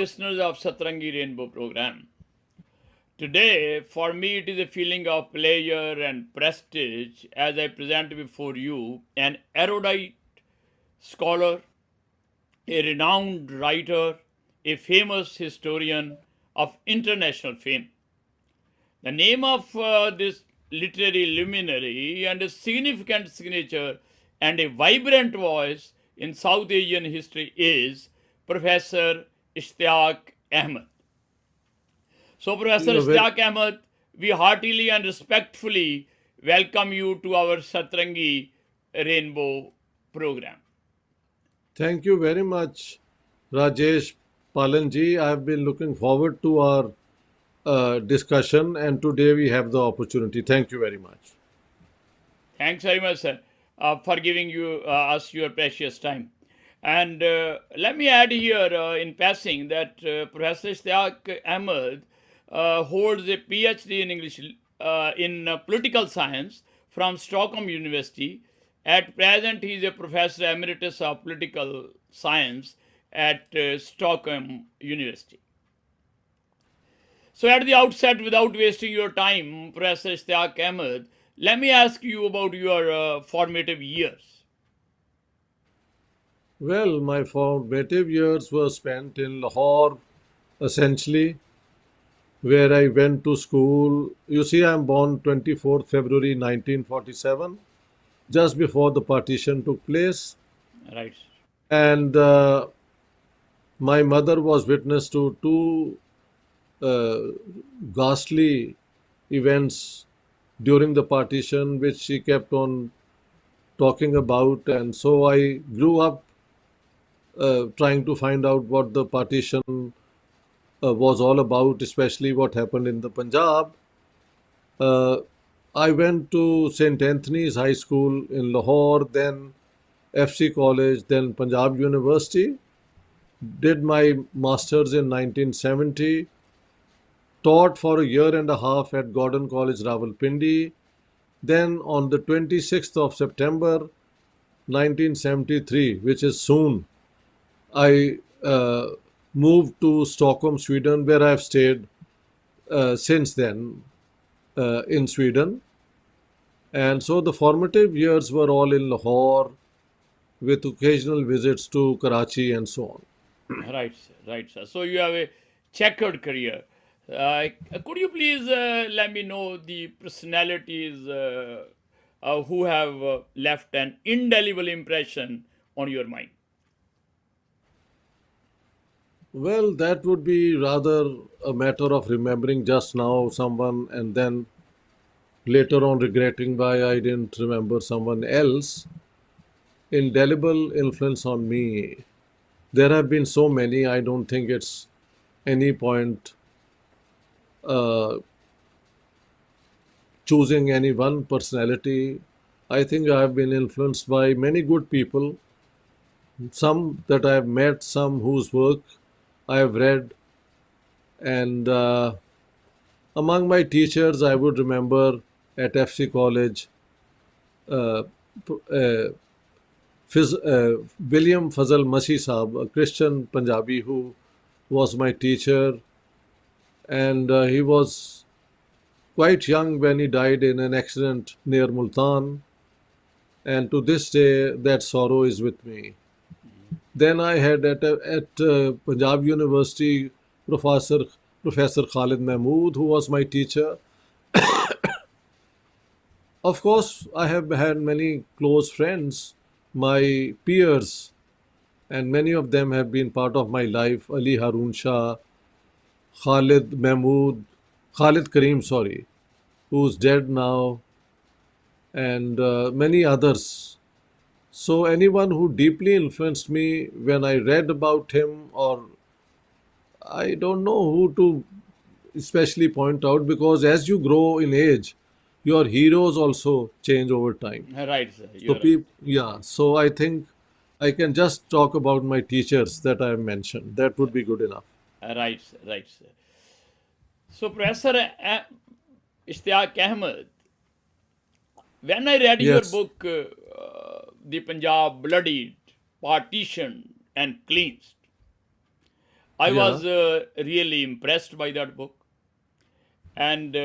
listeners of Satrangi Rainbow program. Today, for me, it is a feeling of pleasure and prestige as I present before you an erudite scholar, a renowned writer, a famous historian of international fame. The name of this literary luminary and a significant signature and a vibrant voice in South Asian history is Professor Ishtiaq Ahmed. So, Professor You're very, Ishtiaq Ahmed, we heartily and respectfully welcome you to our Satrangi Rainbow program. Thank you very much, Rajesh Pallan ji. I have been looking forward to our discussion, and today we have the opportunity. Thank you very much. Thanks very much, sir, for giving us your precious time. And let me add here in passing that Professor Ishtiaq Ahmed holds a PhD in English in political science from Stockholm University. At present, he is a professor emeritus of political science at Stockholm University. So, at the outset, without wasting your time, Professor Ishtiaq Ahmed, let me ask you about your formative years. Well, my formative years were spent in Lahore, essentially, where I went to school. You see, I'm born 24th February 1947, just before the partition took place. Right. And my mother was witness to two uh, ghastly events during the partition, which she kept on talking about. And so I grew up trying to find out what the partition was all about, especially what happened in the Punjab. Uh, I went to St. Anthony's High School in Lahore, then FC College, then Punjab University. Did my master's in 1970. Taught for a year and a half at Gordon College, Rawalpindi. Then on the 26th of September 1973, which is soon, I moved to Stockholm, Sweden, where I've stayed since then in Sweden. And so the formative years were all in Lahore with occasional visits to Karachi and so on. Right, sir. Right, sir. So, you have a checkered career. Could you please let me know the personalities who have left an indelible impression on your mind? Well, that would be rather a matter of remembering just now someone and then later on regretting why I didn't remember someone else. Indelible influence on me. There have been so many, I don't think it's any point uh, choosing any one personality. I think I have been influenced by many good people, some that I have met, some whose work I have read, and among my teachers, I would remember at FC College, uh, William Fazal Masih Saab, a Christian Punjabi who was my teacher, and he was quite young when he died in an accident near Multan, and to this day that sorrow is with me. Then I had at Punjab University Professor Khalid Mahmood, who was my teacher. Of course, I have had many close friends, my peers, and many of them have been part of my life. Ali Harun Shah, Khalid Mahmood, Khalid Kareem, sorry, who's dead now, and many others. So, anyone who deeply influenced me when I read about him, or I don't know who to especially point out, because as you grow in age, your heroes also change over time. Right, sir. So, You're right. yeah, so I think I can just talk about my teachers that I have mentioned. That would be good enough. Right, sir. Right, sir. So, Professor Ishtiaq Ahmed, when I read your Yes. book, The Punjab Bloodied, Partition, and Cleansed, I Yeah. was really impressed by that book. And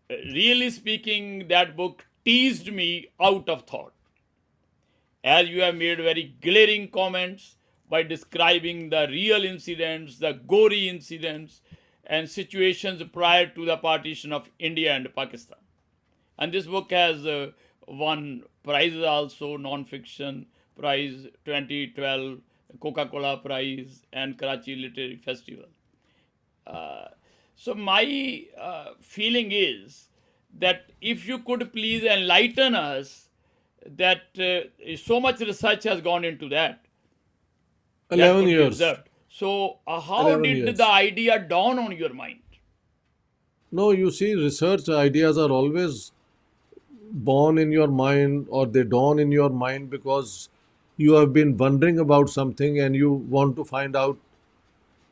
really speaking, that book teased me out of thought, as you have made very glaring comments by describing the real incidents, the gory incidents, and situations prior to the partition of India and Pakistan. And this book has won prizes also, non-fiction prize 2012, Coca-Cola prize, and Karachi Literary Festival. Uh, so my feeling is that if you could please enlighten us, that so much research has gone into that 11 could be years. observed. So how 11 did the years. idea dawn on your mind? No, you see, research ideas are always born in your mind, or they dawn in your mind because you have been wondering about something and you want to find out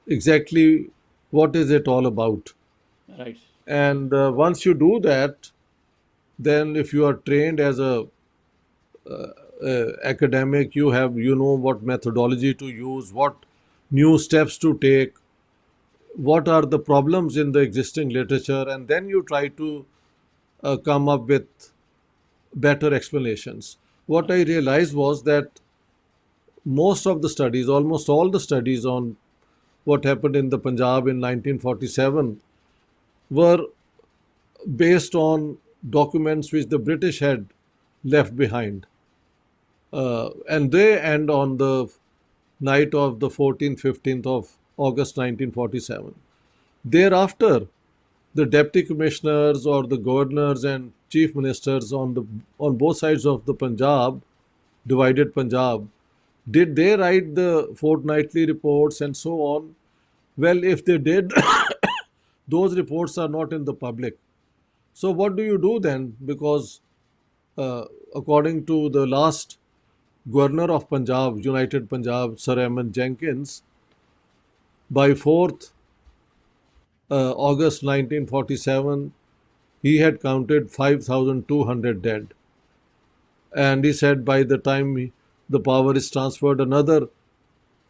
exactly what is it all about. Right. And once you do that, then if you are trained as a academic, you know what methodology to use, what new steps to take, what are the problems in the existing literature, and then you try to come up with better explanations. What I realized was that most of the studies, almost all the studies on what happened in the Punjab in 1947 were based on documents which the British had left behind. And they end on the night of the 14th, 15th of August 1947. Thereafter, the deputy commissioners or the governors and chief ministers on both sides of the Punjab, divided Punjab, did they write the fortnightly reports and so on? Well, if they did, those reports are not in the public. So what do you do then? Because uh, according to the last governor of Punjab, United Punjab, Sir Ahmed Jenkins, by 4th August 1947, he had counted 5,200 dead. And he said by the time the power is transferred, another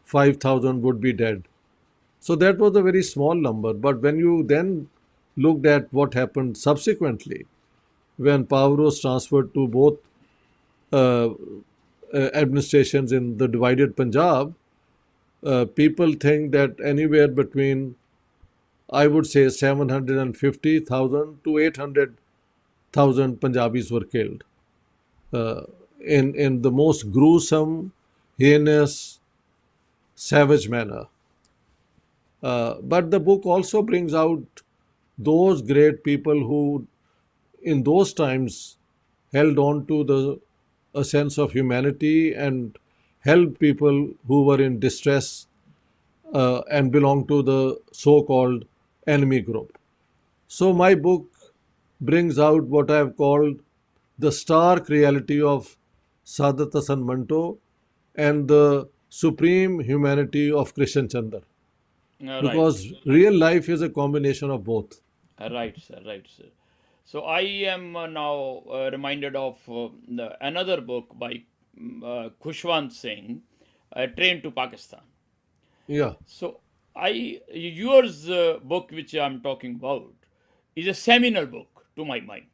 5,000 would be dead. So that was a very small number. But when you then looked at what happened subsequently, when power was transferred to both uh, administrations in the divided Punjab, people think that anywhere between, I would say, 750,000 to 800,000 Punjabis were killed uh, in the most gruesome, heinous, savage manner. But the book also brings out those great people who, in those times, held on to a sense of humanity and helped people who were in distress and belonged to the so-called enemy group. So my book brings out what I have called the stark reality of Sadat Hasan Manto and the supreme humanity of Krishan Chandra. Right. Because real life is a combination of both. Right, sir. Right, sir. So I am now reminded of another book by Khushwant Singh, Train to Pakistan. Yeah, So yours book which I'm talking about is a seminal book to my mind.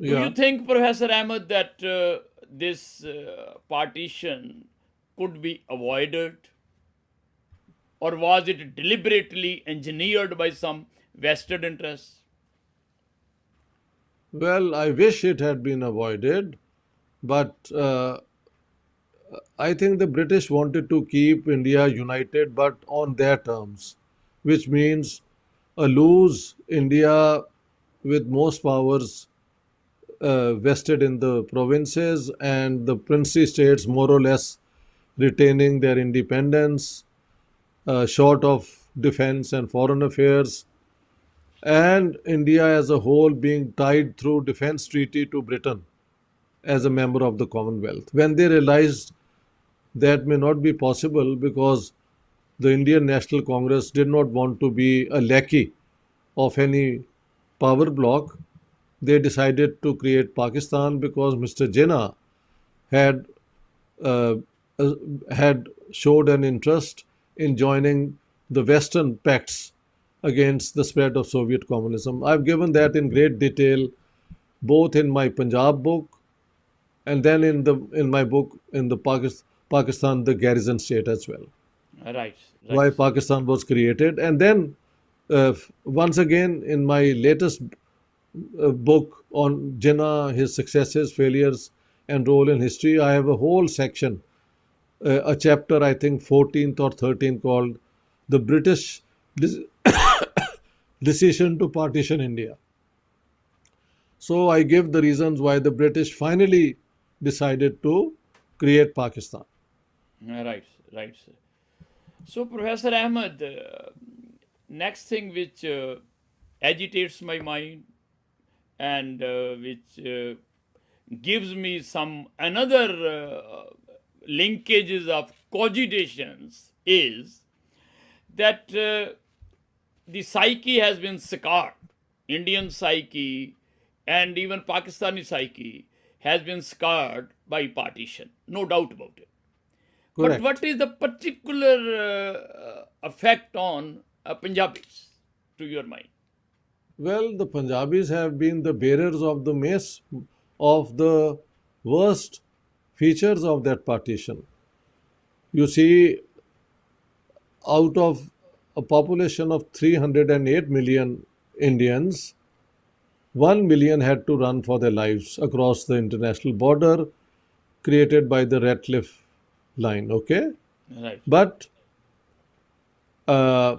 Do you yeah. think, Professor Ahmed, that this partition could be avoided, or was it deliberately engineered by some vested interests? Well, I wish it had been avoided, but I think the British wanted to keep India united, but on their terms, which means a loose India with most powers vested in the provinces and the princely states more or less retaining their independence, short of defense and foreign affairs, and India as a whole being tied through defense treaty to Britain as a member of the Commonwealth. When they realized that may not be possible because the Indian National Congress did not want to be a lackey of any power bloc, they decided to create Pakistan because Mr. Jinnah had uh, uh, had showed an interest in joining the Western pacts against the spread of Soviet communism. I've given that in great detail both in my Punjab book and then in my book in the Pakistan, the garrison state as well, Right, right, why Pakistan was created. And then once again in my latest book on Jinnah, his successes, failures, and role in history, I have a whole section, a chapter, I think 14th or 13th, called The British Decision to Partition India. So I give the reasons why the British finally decided to create Pakistan. right, right, sir. So, Professor Ahmed, next thing which agitates my mind and which gives me some another linkages of cogitations is that the psyche has been scarred. Indian psyche and even Pakistani psyche has been scarred by partition, no doubt about it. But Correct. what is the particular effect on Punjabis, to your mind? Well, the Punjabis have been the bearers of the mace of the worst features of that partition. You see, out of a population of 308 million Indians, 1 million had to run for their lives across the international border created by the Ratcliffe line. Okay? Right, But, uh,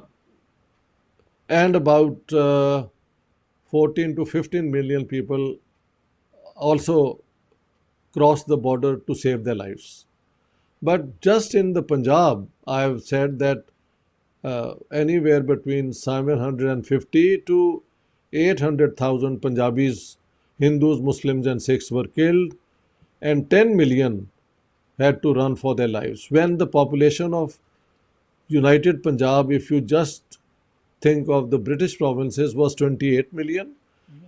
and about 14 to 15 million people also crossed the border to save their lives. But just in the Punjab, I have said that anywhere between 750 to 800,000 Punjabis, Hindus, Muslims, and Sikhs were killed, and 10 million had to run for their lives. When the population of United Punjab, if you just think of the British provinces, was 28 million.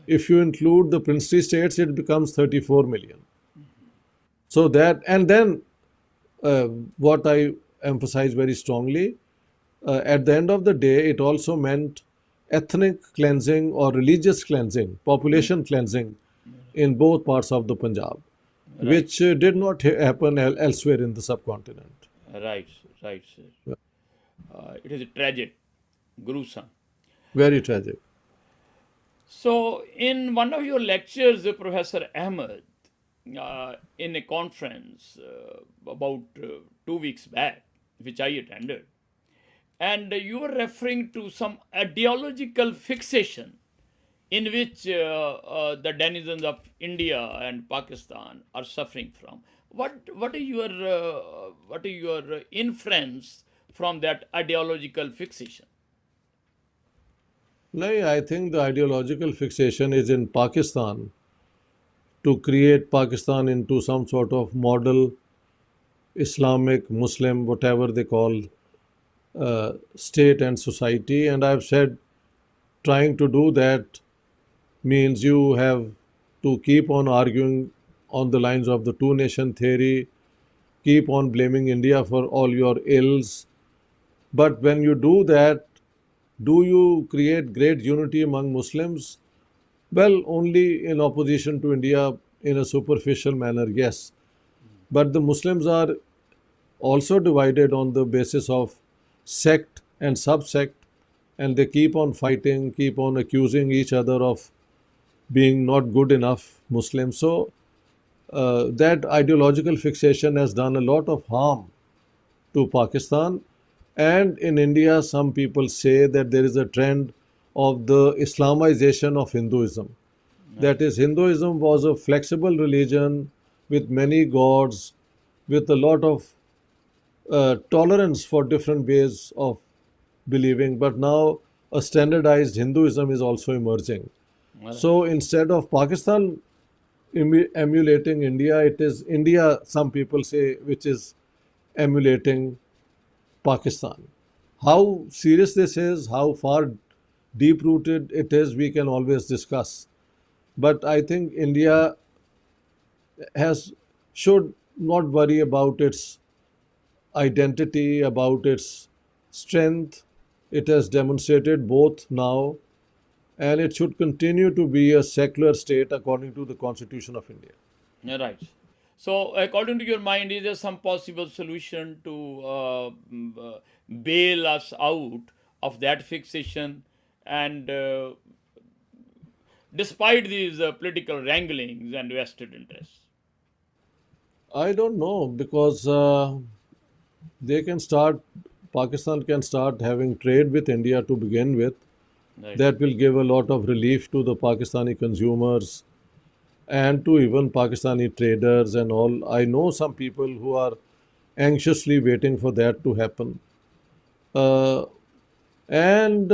If you include the princely states, it becomes 34 million. So that, and then uh, what I emphasize very strongly, at the end of the day, it also meant ethnic cleansing or religious cleansing, population cleansing in both parts of the Punjab, right, which did not happen elsewhere in the subcontinent. right, right, sir. It is tragic, gruesome. Very tragic. So, in one of your lectures, Professor Ahmed, in a conference about 2 weeks back, which I attended, and you were referring to some ideological fixation in which the denizens of India and Pakistan are suffering from. What are your inference from that ideological fixation? No, I think the ideological fixation is in Pakistan to create Pakistan into some sort of model Islamic, Muslim, whatever they call state and society. And I've said trying to do that means you have to keep on arguing on the lines of the two nation theory, keep on blaming India for all your ills. But when you do that, do you create great unity among Muslims? Well, only in opposition to India in a superficial manner, yes. But the Muslims are also divided on the basis of sect and subsect, and they keep on fighting, keep on accusing each other of being not good enough Muslims. So, that ideological fixation has done a lot of harm to Pakistan. And in India, some people say that there is a trend of the Islamization of Hinduism. Right, That is, Hinduism was a flexible religion with many gods, with a lot of tolerance for different ways of believing. But now a standardized Hinduism is also emerging. right, So instead of Pakistan emulating India, it is India, some people say, which is emulating Pakistan. How serious this is, how far deep rooted it is, we can always discuss. But I think India has should not worry about its identity, about its strength. It has demonstrated both now, and it should continue to be a secular state according to the Constitution of India. Right. So, according to your mind, is there some possible solution to bail us out of that fixation? And despite these political wranglings and vested interests? I don't know because they can start, Pakistan can start having trade with India to begin with. Right. That will give a lot of relief to the Pakistani consumers and to even Pakistani traders and all. I know some people who are anxiously waiting for that to happen. Uh, and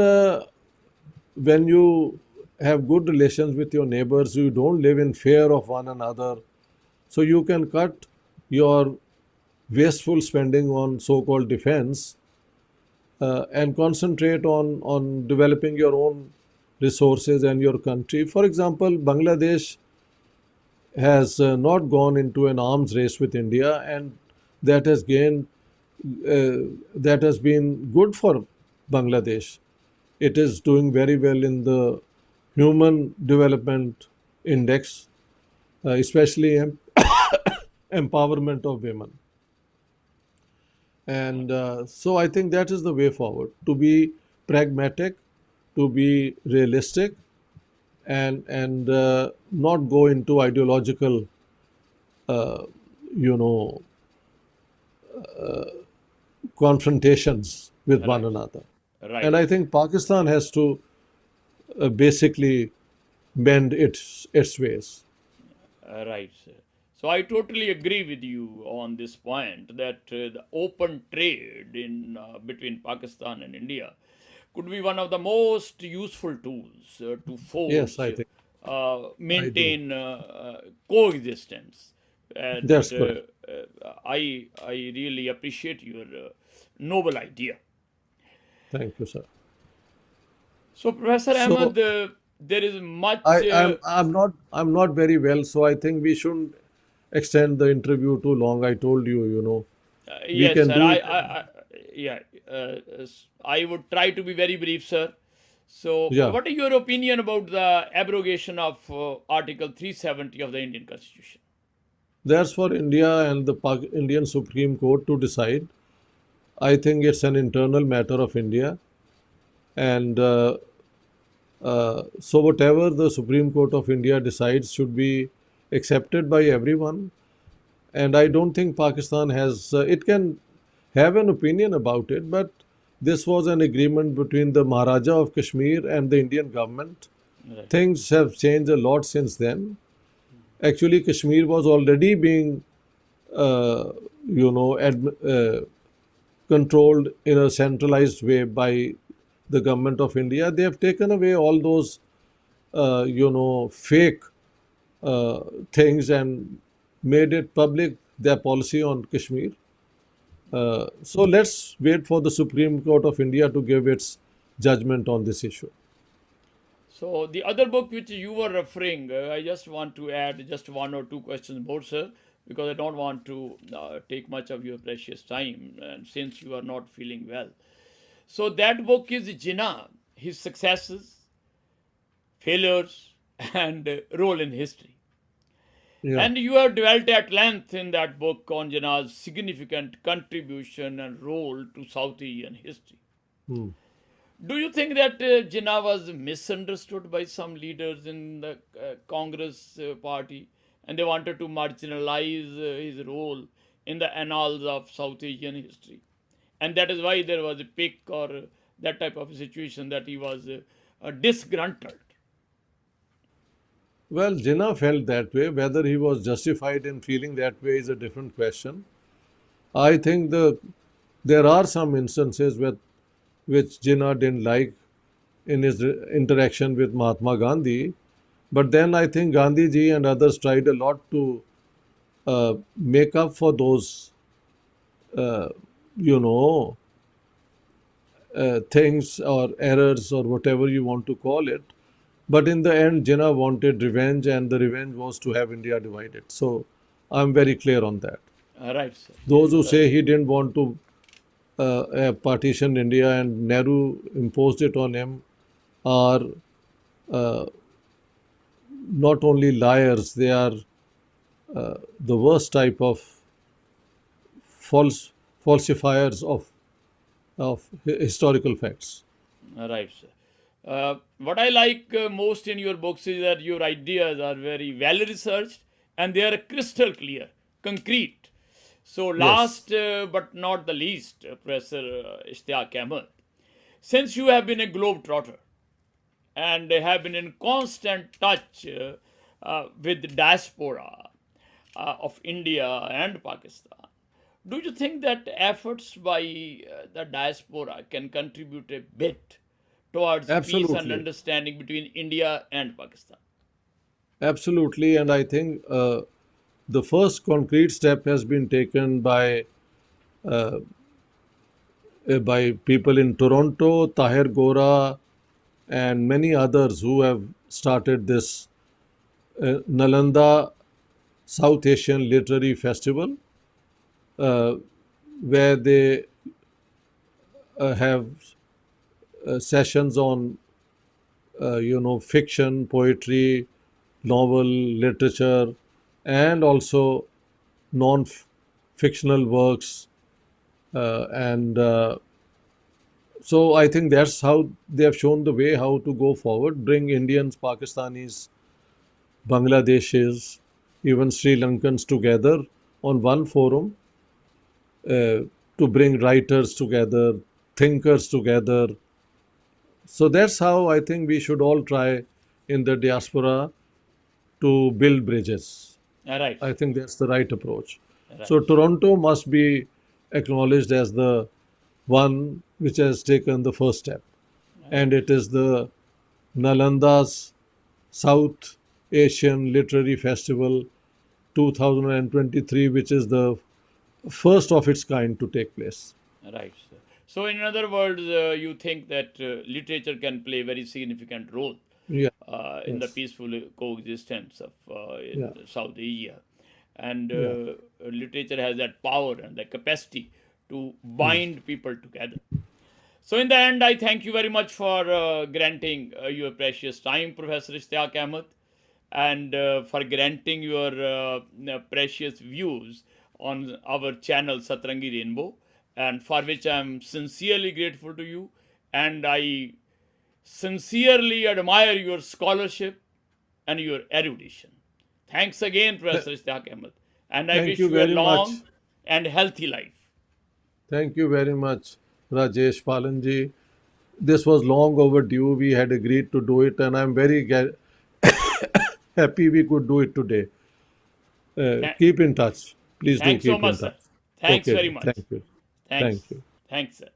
when you have good relations with your neighbors, you don't live in fear of one another. So you can cut your wasteful spending on so-called defense and concentrate on developing your own resources and your country. For example, Bangladesh has not gone into an arms race with India, and that has gained that has been good for Bangladesh. It is doing very well in the Human Development Index, especially empowerment of women. And so I think that is the way forward, to be pragmatic, to be realistic, and not go into ideological, uh, you know, confrontations with one Right. another. Right. And I think Pakistan has to basically bend its ways. Right, sir. So I totally agree with you on this point that the open trade in between Pakistan and India could be one of the most useful tools to Yes, forge, I think I do. maintain coexistence. And That's correct. I really appreciate your noble idea. Thank you, sir. So, Professor So Ahmed, there is much. I'm not very well, so I think we shouldn't extend the interview too long. I told you, we Yes, can sir. do it. Yeah, I would try to be very brief, sir. So, Yeah, what is your opinion about the abrogation of Article 370 of the Indian Constitution? that's for India and the Indian Supreme Court to decide. I think it's an internal matter of India, and so whatever the Supreme Court of India decides should be accepted by everyone. And I don't think Pakistan has, it can have an opinion about it, but this was an agreement between the Maharaja of Kashmir and the Indian government. Right, Things have changed a lot since then. Actually, Kashmir was already being, uh, you know, controlled in a centralized way by the government of India. They have taken away all those, fake uh, things and made it public, their policy on Kashmir. So let's wait for the Supreme Court of India to give its judgment on this issue. so the other book which you were referring, I just want to add just one or two questions more, sir, because I don't want to take much of your precious time, and since you are not feeling well. So that book is Jinnah, his successes, failures, and role in history. Yeah. And you have dwelt at length in that book on Jinnah's significant contribution and role to South Asian history. Hmm. Do you think that Jinnah was misunderstood by some leaders in the Congress party and they wanted to marginalize his role in the annals of South Asian history? And that is why there was a pick or that type of situation that he was disgruntled. Well, Jinnah felt that way. Whether he was justified in feeling that way is a different question. I think there are some instances which Jinnah didn't like in his interaction with Mahatma Gandhi. But then I think Gandhi ji and others tried a lot to make up for those, uh, you know, things or errors or whatever you want to call it. But in the end, Jinnah wanted revenge, and the revenge was to have India divided. So I'm very clear on that. Right, sir. Those who Right. say he didn't want to partitioned India and Nehru imposed it on him are uh, not only liars, they are the worst type of false falsifiers of historical facts. Right, sir. What I like most in your books is that your ideas are very well researched and they are crystal clear, concrete. So, Yes, last but not the least, Professor Ishtiaq Ahmed, since you have been a globetrotter and have been in constant touch with the diaspora of India and Pakistan, do you think that efforts by the diaspora can contribute a bit towards peace and absolutely, understanding between India and Pakistan? absolutely, and I think the first concrete step has been taken by people in Toronto, Tahir Gora, and many others who have started this Nalanda South Asian Literary Festival, uh, where they have sessions on, fiction, poetry, novel, literature, and also non-fictional works. And so I think that's how they have shown the way how to go forward, bring Indians, Pakistanis, Bangladeshis, even Sri Lankans together on one forum uh, to bring writers together, thinkers together. So that's how I think we should all try in the diaspora to build bridges. Right, I think that's the right approach. So right, Toronto must be acknowledged as the one which has taken the first step. And right. it is the Nalanda's South Asian Literary Festival 2023, which is the first of its kind to take place. Right, sir. So, in other words, you think that literature can play a very significant role Yeah, in the yes, peaceful coexistence of yeah, in South Asia, and yeah. literature has that power and the capacity to bind people together. So, in the end, I thank you very much for granting your precious time, Professor Ishtiaq Ahmed, and for granting your precious views on our channel Satrangi Rainbow, and for which I am sincerely grateful to you. And I sincerely admire your scholarship and your erudition. Thanks again, Th- Professor Ishtiaq Ahmed, and I Thank wish you you a very long much. and healthy life. Thank you very much, Rajesh Pallan. This was long overdue. We had agreed to do it, and I'm very happy we could do it today. Th- Keep in touch. Please do Thanks so keep much, in sir. touch. Thanks Okay, very much. thank you. Thanks. Thank you. Thanks, sir.